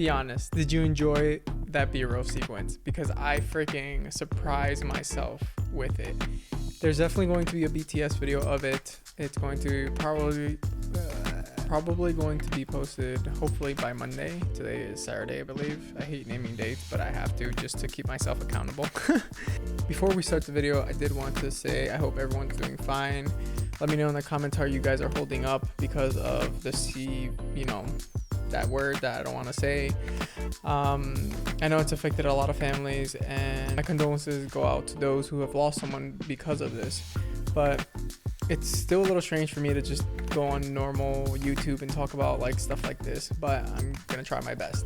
Be honest, did you enjoy that B-roll sequence? Because I freaking surprised myself with it. There's definitely going to be a BTS video of it. It's going to probably going to be posted hopefully by Monday. Today is Saturday, I believe. I hate naming dates, but I have to just to keep myself accountable. Before we start the video, I did want to say I hope everyone's doing fine. Let me know in the comments how you guys are holding up because of the that word that I don't want to say. I know it's affected a lot of families, and my condolences go out to those who have lost someone because of this. But it's still a little strange for me to just go on normal YouTube and talk about like stuff like this, but I'm gonna try my best.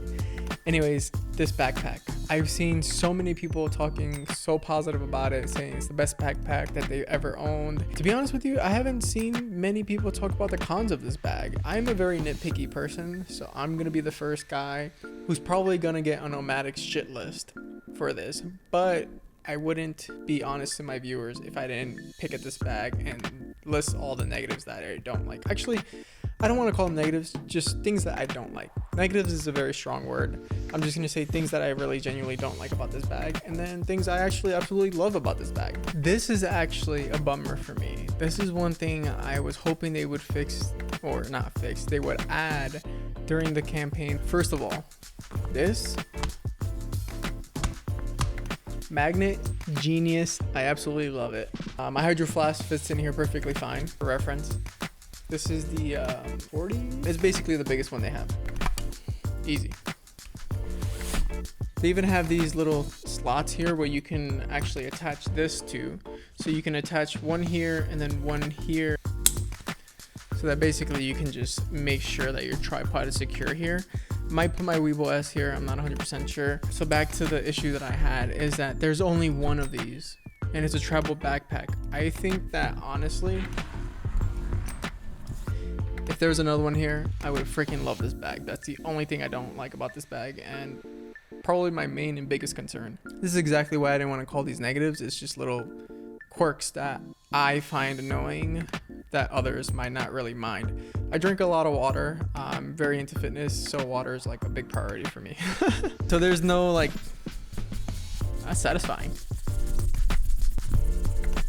Anyways, this backpack, I've seen so many people talking so positive about it, saying it's the best backpack that they ever owned. To be honest with you, I haven't seen many people talk about the cons of this bag. I'm a very nitpicky person, so I'm gonna be the first guy who's probably gonna get on Nomatic's shit list for this, but I wouldn't be honest to my viewers if I didn't pick at this bag and list all the negatives that I don't like. Actually, I don't want to call them negatives, just things that I don't like. Negatives is a very strong word. I'm just going to say things that I really genuinely don't like about this bag, and then things I actually absolutely love about this bag. This is actually a bummer for me. This is one thing I was hoping they would fix, or not fix, they would add during the campaign. First of all, this magnet, genius. I absolutely love it. My hydro flask fits in here perfectly fine. For reference, this is the 40. It's basically the biggest one they have. Easy. They even have these little slots here where you can actually attach this to. So you can attach one here and then one here. So that basically you can just make sure that your tripod is secure here. Might put my Weeble S here, I'm not 100% sure. So back to the issue that I had is that there's only one of these and it's a travel backpack. I think that honestly, if there was another one here, I would freaking love this bag. That's the only thing I don't like about this bag, and probably my main and biggest concern. This is exactly why I didn't want to call these negatives. It's just little quirks that I find annoying that others might not really mind. I drink a lot of water. I'm very into fitness, so water is like a big priority for me. So there's no like, that's satisfying.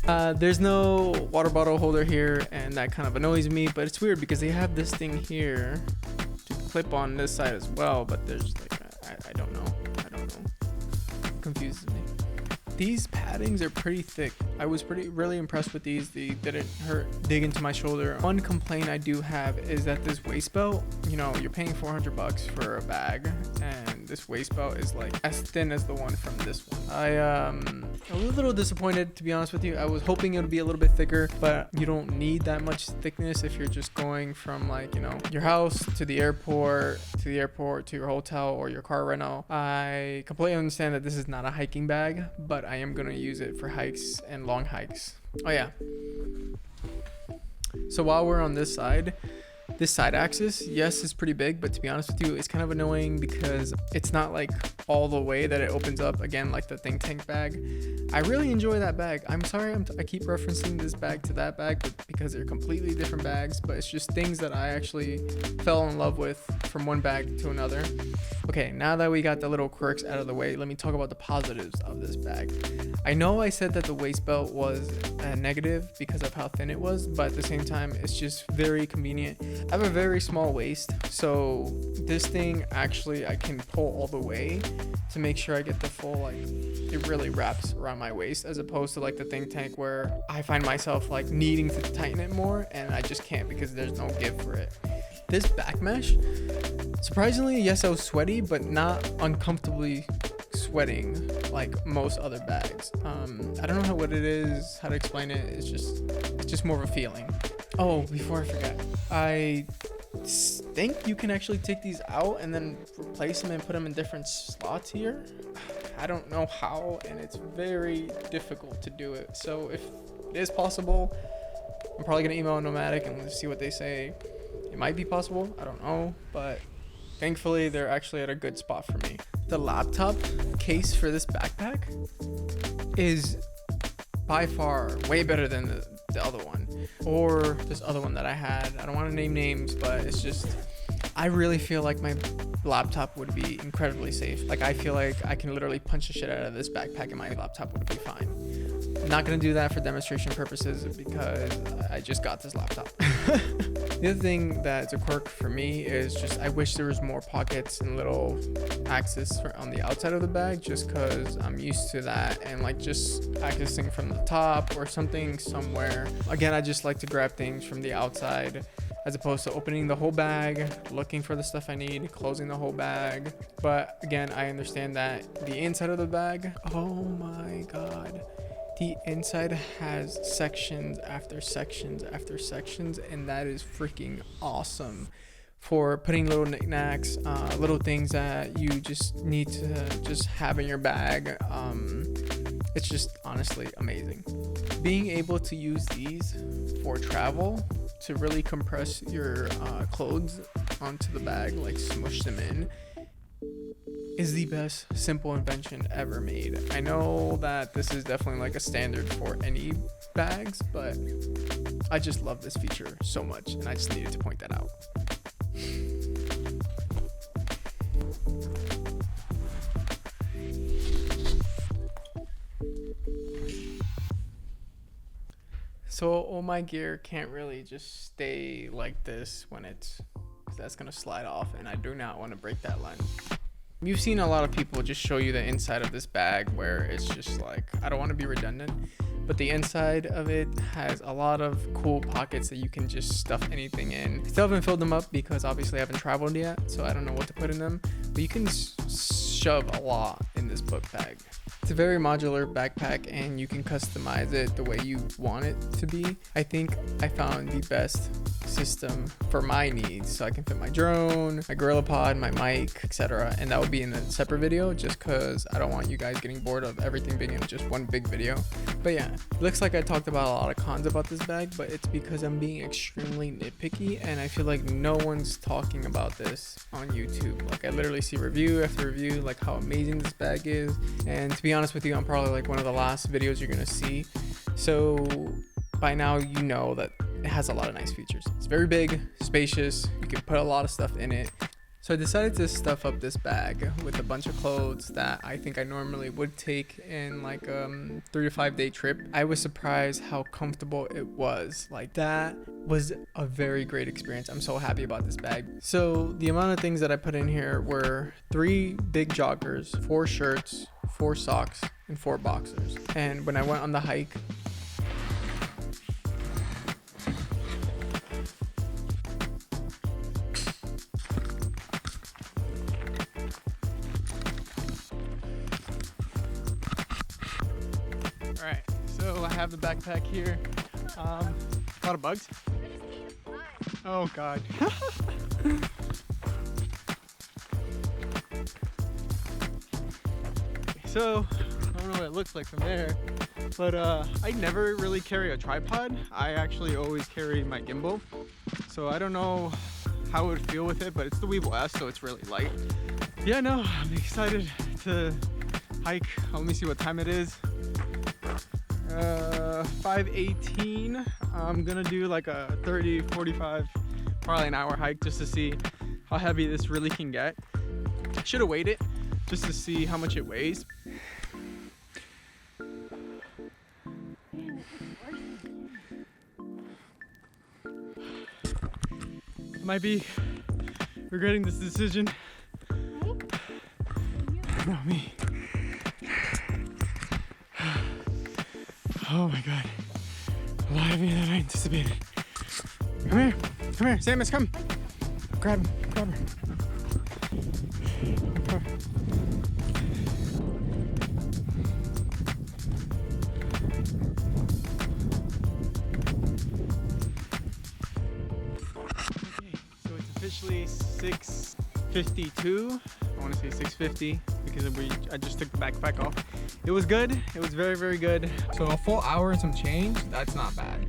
There's no water bottle holder here, and that kind of annoys me, but it's weird because they have this thing here to clip on this side as well, but there's like, I don't know. It confuses me. These paddings are pretty thick. I was really impressed with these. They didn't dig into my shoulder. One complaint I do have is that this waist belt, you know, you're paying $400 for a bag, and this waist belt is like as thin as the one from this one. I was a little disappointed, to be honest with you. I was hoping it would be a little bit thicker, but you don't need that much thickness if you're just going from like, you know, your house to the airport, to your hotel or your car rental. I completely understand that this is not a hiking bag, but I am going to use it for hikes and long hikes. Oh yeah. So while we're on this side axis, yes, it's pretty big, but to be honest with you, it's kind of annoying because it's not like all the way that it opens up again like the think tank bag. I really enjoy that bag. I'm sorry I keep referencing this bag to that bag, but because they're completely different bags, but it's just things that I actually fell in love with from one bag to another. Okay, now that we got the little quirks out of the way, let me talk about the positives of this bag. I know I said that the waist belt was a negative because of how thin it was, but at the same time, it's just very convenient. I have a very small waist, so this thing actually I can pull all the way to make sure I get the full, like, it really wraps around my waist, as opposed to like the think tank where I find myself like needing to tighten it more and I just can't because there's no give for it. This back mesh, surprisingly, yes, I was sweaty, but not uncomfortably sweating like most other bags. I don't know what it is, how to explain it. It's just more of a feeling. Oh, before I forget, I think you can actually take these out and then replace them and put them in different slots here. I don't know how, and it's very difficult to do it. So if it is possible, I'm probably gonna email Nomatic and see what they say. It might be possible, I don't know, but thankfully they're actually at a good spot for me. The laptop case for this backpack is by far way better than the other one, or this other one that I had. I don't want to name names, but it's just, I really feel like my laptop would be incredibly safe. Like I feel like I can literally punch the shit out of this backpack and my laptop would be fine. I'm not gonna do that for demonstration purposes because I just got this laptop. The other thing that's a quirk for me is just I wish there was more pockets and little access on the outside of the bag, just because I'm used to that, and like just accessing from the top or something somewhere. Again, I just like to grab things from the outside as opposed to opening the whole bag, looking for the stuff I need, closing the whole bag. But again, I understand that the inside of the bag, oh my God. The inside has sections after sections after sections, and that is freaking awesome for putting little knickknacks, little things that you just need to just have in your bag. It's just honestly amazing. Being able to use these for travel to really compress your clothes onto the bag, like smush them in, is the best simple invention ever made. I know that this is definitely like a standard for any bags, but I just love this feature so much, and I just needed to point that out. So all my gear can't really just stay like this when it's, because that's gonna slide off, and I do not want to break that line. You've seen a lot of people just show you the inside of this bag where it's just like, I don't want to be redundant, but the inside of it has a lot of cool pockets that you can just stuff anything in. I still haven't filled them up because obviously I haven't traveled yet, so I don't know what to put in them, but you can shove a lot in this book bag. It's a very modular backpack and you can customize it the way you want it to be. I think I found the best system for my needs, so I can fit my drone, my GorillaPod, my mic, etc. And that will be in a separate video just because I don't want you guys getting bored of everything being in just one big video. But yeah, it looks like I talked about a lot of cons about this bag, but it's because I'm being extremely nitpicky and I feel like no one's talking about this on YouTube. Like I literally see review after review like how amazing this bag is, and to be honest with you, I'm probably like one of the last videos you're gonna see. So by now you know that it has a lot of nice features. It's very big, spacious, you can put a lot of stuff in it. So I decided to stuff up this bag with a bunch of clothes that I think I normally would take in like 3 to 5 day trip. I was surprised how comfortable it was. Like that was a very great experience. I'm so happy about this bag. So the amount of things that I put in here were 3 big joggers, 4 shirts, 4 socks, and 4 boxers. And when I went on the hike, Alright, so I have the backpack here. A lot of bugs. Oh god. So, I don't know what it looks like from there, but I never really carry a tripod. I actually always carry my gimbal. So I don't know how it would feel with it, but it's the Weevil S, so it's really light. Yeah, no, I'm excited to hike. Let me see what time it is. 5:18. I'm gonna do like a 30, 45, probably an hour hike just to see how heavy this really can get. Should have weighed it just to see how much it weighs. I might be regretting this decision. No, me. Oh my god. A lot heavier than I anticipated. Come here, Samus, come. Grab him, grab her. Okay, so it's officially 6:52. I want to say 6:50 because I just took the backpack off. It was good. It was very, very good. So a full hour and some change, that's not bad.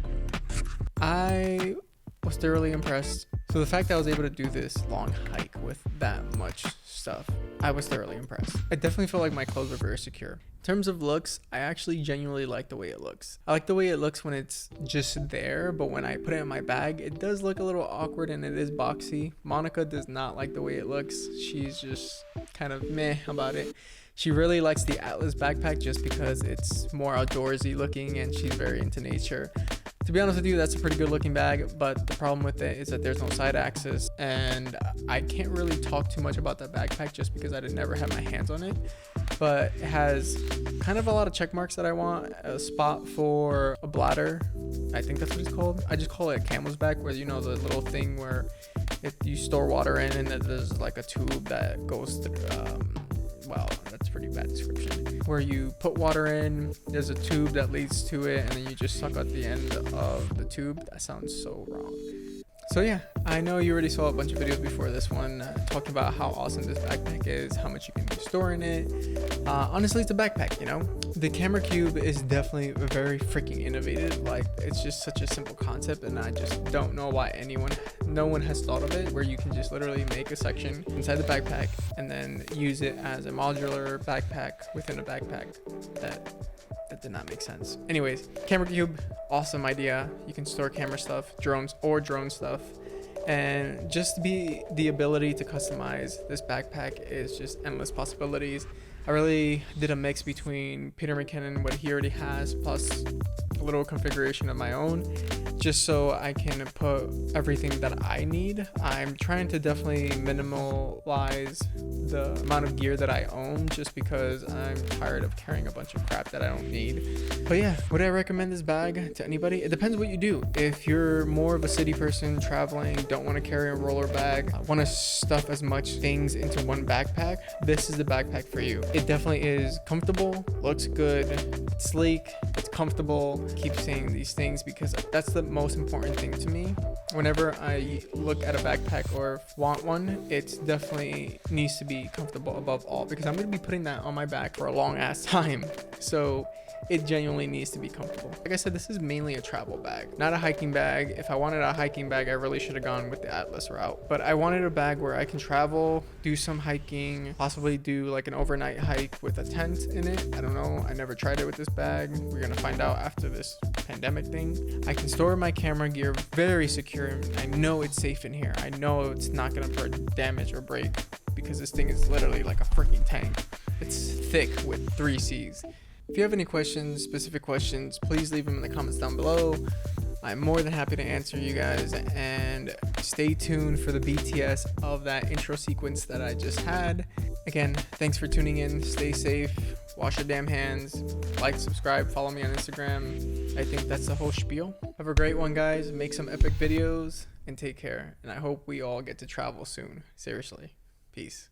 I was thoroughly impressed. So the fact that I was able to do this long hike with that much much stuff. I was thoroughly impressed. I definitely felt like my clothes were very secure. In terms of looks, I actually genuinely like the way it looks. I like the way it looks when it's just there, but when I put it in my bag, it does look a little awkward and it is boxy. Monica does not like the way it looks. She's just kind of meh about it. She really likes the Atlas backpack just because it's more outdoorsy looking and she's very into nature. To be honest with you, that's a pretty good looking bag, but the problem with it is that there's no side axis, and I can't really talk too much about that backpack just because I never had my hands on it. But it has kind of a lot of check marks that I want. A spot for a bladder, I think that's what it's called. I just call it a camel's back, where you know the little thing where if you store water in and there's like a tube that goes through. Well, that's a pretty bad description. Where you put water in, there's a tube that leads to it, and then you just suck out the end of the tube. That sounds so wrong. So yeah, I know you already saw a bunch of videos before this one talking about how awesome this backpack is, how much you can store in it. Honestly, it's a backpack, you know? The camera cube is definitely very freaking innovative. Like, it's just such a simple concept, and I just don't know why no one has thought of it, where you can just literally make a section inside the backpack and then use it as a modular backpack within a backpack. That did not make sense. Anyways, camera cube, awesome idea. You can store camera stuff, drone stuff, and just the ability to customize this backpack is just endless possibilities. I really did a mix between Peter McKinnon, what he already has, plus a little configuration of my own, just so I can put everything that I need. I'm trying to definitely minimalize the amount of gear that I own, just because I'm tired of carrying a bunch of crap that I don't need. But yeah, would I recommend this bag to anybody? It depends what you do. If you're more of a city person traveling, don't want to carry a roller bag, want to stuff as much things into one backpack, this is the backpack for you. It definitely is comfortable, looks good, it's sleek, it's comfortable. I keep saying these things because that's the most important thing to me. Whenever I look at a backpack or want one, it definitely needs to be comfortable above all, because I'm going to be putting that on my back for a long ass time. So it genuinely needs to be comfortable. Like I said, this is mainly a travel bag, not a hiking bag. If I wanted a hiking bag, I really should have gone with the Atlas route. But I wanted a bag where I can travel, do some hiking, possibly do like an overnight hike with a tent in it. I don't know. I never tried it with this bag. We're going to find out after this pandemic thing. I can store my camera gear very secure. I know it's safe in here. I know it's not going to damage or break, because this thing is literally like a freaking tank. It's thick with 3 C's. If you have any questions, specific questions, please leave them in the comments down below. I'm more than happy to answer you guys, and stay tuned for the BTS of that intro sequence that I just had. Again, thanks for tuning in. Stay safe, wash your damn hands, like, subscribe, follow me on Instagram. I think that's the whole spiel. Have a great one, guys. Make some epic videos and take care. And I hope we all get to travel soon. Seriously. Peace.